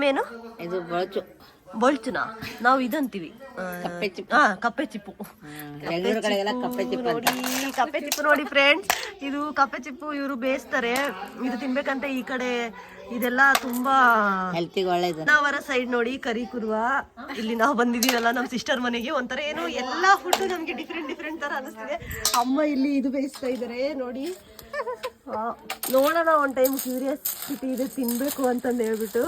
Name ಏನು? ಇದು ಬಳಚು. ಬೊಳ್ಚುನಾ? ನಾವು ಇದಂತೀವಿ ಕಪ್ಪೆ ಚಿಪ್ಪು. ನೋಡಿ ಕಪ್ಪೆ ಚಿಪ್ಪು ನೋಡಿ ಫ್ರೆಂಡ್ಸ್, ಇದು ಕಪ್ಪೆ ಚಿಪ್ಪು ಇವರು ಬೇಯಿಸ್ತಾರೆ. ಇದು ತಿನ್ಬೇಕಂತ ಈ ಕಡೆ ಇದೆಲ್ಲ ತುಂಬಾ ಹೆಲ್ತಿಗೆ ಒಳ್ಳೇದು. ನಾವರ ಸೈಡ್ ನೋಡಿ ಕರಿ ಕುರುವ. ಇಲ್ಲಿ ನಾವು ಬಂದಿದೀವಲ್ಲ ನಮ್ಮ ಸಿಸ್ಟರ್ ಮನೆಗೆ, ಒಂಥರ ಏನು ಎಲ್ಲಾ ಫುಡ್ ನಮ್ಗೆ ಡಿಫ್ರೆಂಟ್ ತರ ಅನಿಸ್ತಿದೆ. ಅಮ್ಮ ಇಲ್ಲಿ ಇದು ಬೇಯಿಸ್ತಾ ಇದಾರೆ ನೋಡಿ. ನೋಡೋಣ ಒಂದ್ ಟೈಮ್ ಕ್ಯೂರಿಯಾಸಿಟಿ ಇದೆ ತಿನ್ಬೇಕು ಅಂತಂದು ಹೇಳ್ಬಿಟ್ಟು.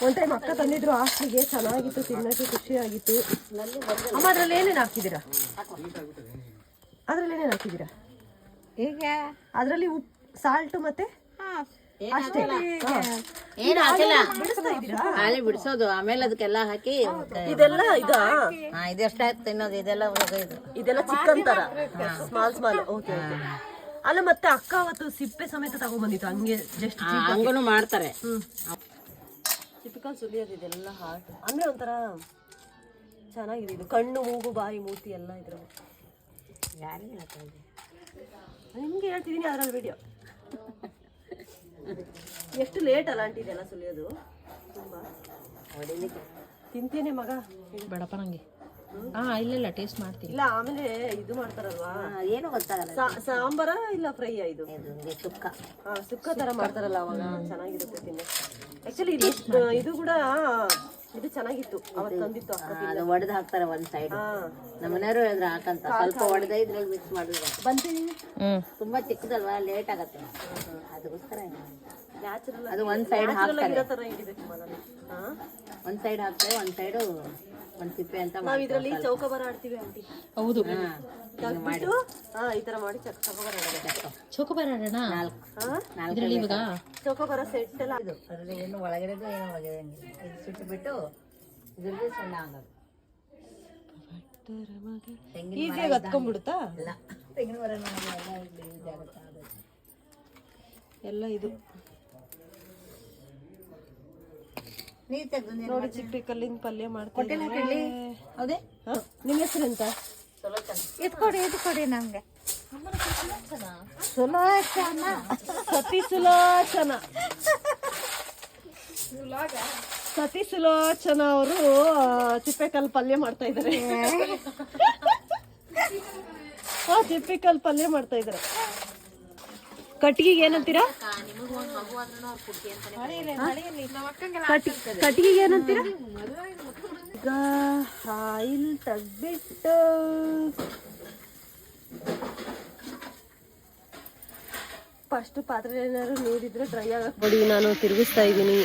ಒಂದ್ ಟೈಮ್ ಅಕ್ಕ ತಂದಿದ್ರು ಹಾಸ್ಟೆಲ್ಗೆ, ಚೆನ್ನಾಗಿತ್ತು ತಿನ್ನಕ್ಕೆ, ಖುಷಿ ಆಗಿತ್ತು. ಅಮ್ಮ ಅದ್ರಲ್ಲಿ ಏನೇನು ಹಾಕಿದ್ದೀರಾ? ಈಗ ಅದ್ರಲ್ಲಿ ಉಪ್ಪು, ಸಾಲ್ಟ್ ಮತ್ತೆ ಅಷ್ಟೇ. ಏನು ಹಾಕಿಲ್ಲ, ಹಾಳೆ ಬಿಡಿಸೋದು, ಆಮೇಲೆ ಅದಕ್ಕೆಲ್ಲ ಹಾಕಿ ಇದೆಲ್ಲ ಇದೆಷ್ಟಾಯ್ತು ತಿನ್ನೋದು. ಇದೆಲ್ಲ ಚಿಕನ್ ತರ ಸ್ಮಾಲ್. ಓಕೆ. ಅಲ್ಲ ಮತ್ತೆ ಅಕ್ಕ ಅವತ್ತು ಸಿಪ್ಪೆ ಸಮೇತ ತಗೊಂಡ್ಬಂದಿತ್ತು ಹಂಗೆ ಜಸ್ಟ್ ಹಂಗೂ ಮಾಡ್ತಾರೆ. ಟಿಪಿಕಲ್ ಸುಲಿಯೋದು ಇದೆಲ್ಲ ಹಾಟ್ ಅಂದ್ರೆ ಒಂಥರ ಚೆನ್ನಾಗಿದೆ. ಇದು ಕಣ್ಣು, ಮೂಗು, ಬಾಯಿ, ಮೂತಿ ಎಲ್ಲ ಇದ್ರ ನಿಮ್ಗೆ ಹೇಳ್ತಿದೀನಿ ಅದ್ರಲ್ಲಿ ವಿಡಿಯೋ. ಎಷ್ಟು ಲೇಟ್ ಅಲ್ಲ ಆಂಟಿ ಇದೆಲ್ಲ ಸುಲಿಯೋದು? ತುಂಬಾ ತಿಂತೇನೆ ಮಗ, ಬೇಡಪ್ಪ ನಂಗೆ. ಇಲ್ಲ ಟೇಸ್ಟ್ ಮಾಡ್ತೀನಿ. ಇಲ್ಲ ಆಮೇಲೆ ಇದು ಮಾಡ್ತಾರಲ್ವಾ, ಏನು ಗೊತ್ತಾಗಲ್ಲ. ಸಾಂಬಾರ ಇಲ್ಲ ಫ್ರೈ? ಇದು ಸುಕ್ಕ ಸುಕ್ಕ ತರ ಮಾಡ್ತಾರಲ್ಲ ಅವಾಗ ಚೆನ್ನಾಗಿರುತ್ತೆ ತಿನ್ನಿ. ಆಕ್ಚುಲಿ ಇದು ಕೂಡ ಇದು ಚೆನ್ನಾಗಿತ್ತು ಅವತ್ತು ತಂದಿತ್ತು ಅಕ್ಕ. ಅದು ಒಡೆದು ಹಾಕ್ತಾರೆ ಒಂದ್ ಸೈಡ್. ನಮ್ಮ ಮನೆಯವರು ಹೇಳಿದ್ರೆ ಹಾಕಂತ, ಸ್ವಲ್ಪ ಒಡೆದ ಇದ್ರಲ್ಲಿ ಮಿಕ್ಸ್ ಮಾಡಿದ್ರೆ ಬಂತೀನಿ. ತುಂಬಾ ಚಿಕ್ಕದಲ್ವಾ, ಲೇಟ್ ಆಗತ್ತೆ, ಅದಕ್ಕೋಸ್ಕರ ನ್ಯಾಚುರಲ್ ಅದು ಒಂದ್ ಸೈಡ್ ಹಾಕ್ತಾರೆ. ಒಂದ್ ಸೈಡ್ ಹಾಕ್ತಾರೆ, ಒಂದ್ ಸೈಡ್ ಒಂದ್ ಸಿಪ್ಪೆ ಅಂತ. ನಾವ್ ಇದ್ರಲ್ಲಿ ಚೌಕಬಾರ ಆಡ್ತೀವಿ ಆಂಟಿ. ಹೌದು, ಈ ತರ ಮಾಡಿ ಚೌಕಬಾರ ಚೌಕಬಾರ ಆಡೋಣ. ಚೌಕಬಾರ ಸೆಟ್ ಎಲ್ಲ ಇದು ಅದ್ರಲ್ಲಿ ಏನು ಒಳಗಡೆದು ಏನು ಒಳಗಡೆ ಸುಟ್ಟು ಬಿಟ್ಟು ಇದ್ರದ್ದು ಸಣ್ಣ ಆಗೋದು. ಈಸಿಯಾಗಿ ಹತ್ಕೊಂಡ್ಬಿಡುತ್ತಾ? ಇಲ್ಲ, ತೆಂಗಿನ ಮರ ಎಲ್ಲ ಇದು ನೀರ್ ತೆಗ್ದು ನೋಡಿ. ಚಿಕ್ಕ ಕಲ್ಲಿನ ಪಲ್ಯ ಮಾಡ್ತೀನಿ. ಹೌದೇ? ನಿಮ್ಮ ಹೆಸರು ಎಂತ? ಎತ್ಕೊಡಿ ನಮ್ಗೆ. ಸತಿ ಸುಲೋಚನ. ಸತಿ ಸುಲೋಚನ ಅವರು ಚಿಪ್ಪೆಕಲ್ ಪಲ್ಯ ಮಾಡ್ತಾ ಇದ್ದಾರೆ. ಚಿಪ್ಪಿಕಲ್ ಪಲ್ಯ ಮಾಡ್ತಾ ಇದ್ದಾರೆ. ಕಟ್ಟಿಗೆ ಏನಂತೀರಾ? ಕಟ್ಟಿಗೆ ಏನಂತೀರಾ? ಈಗ ಆಯಿಲ್ ತೆಗ್ಬಿಟ್ಟು ಫಸ್ಟ್ ಪಾತ್ರೆ ಏನಾದ್ರು ನೀರಿದ್ರೆ ಡ್ರೈ ಆಗಕ್ ಬಿಡಿ. ನಾನು ತಿರುಗಿಸ್ತಾ ಇದ್ದೀನಿ.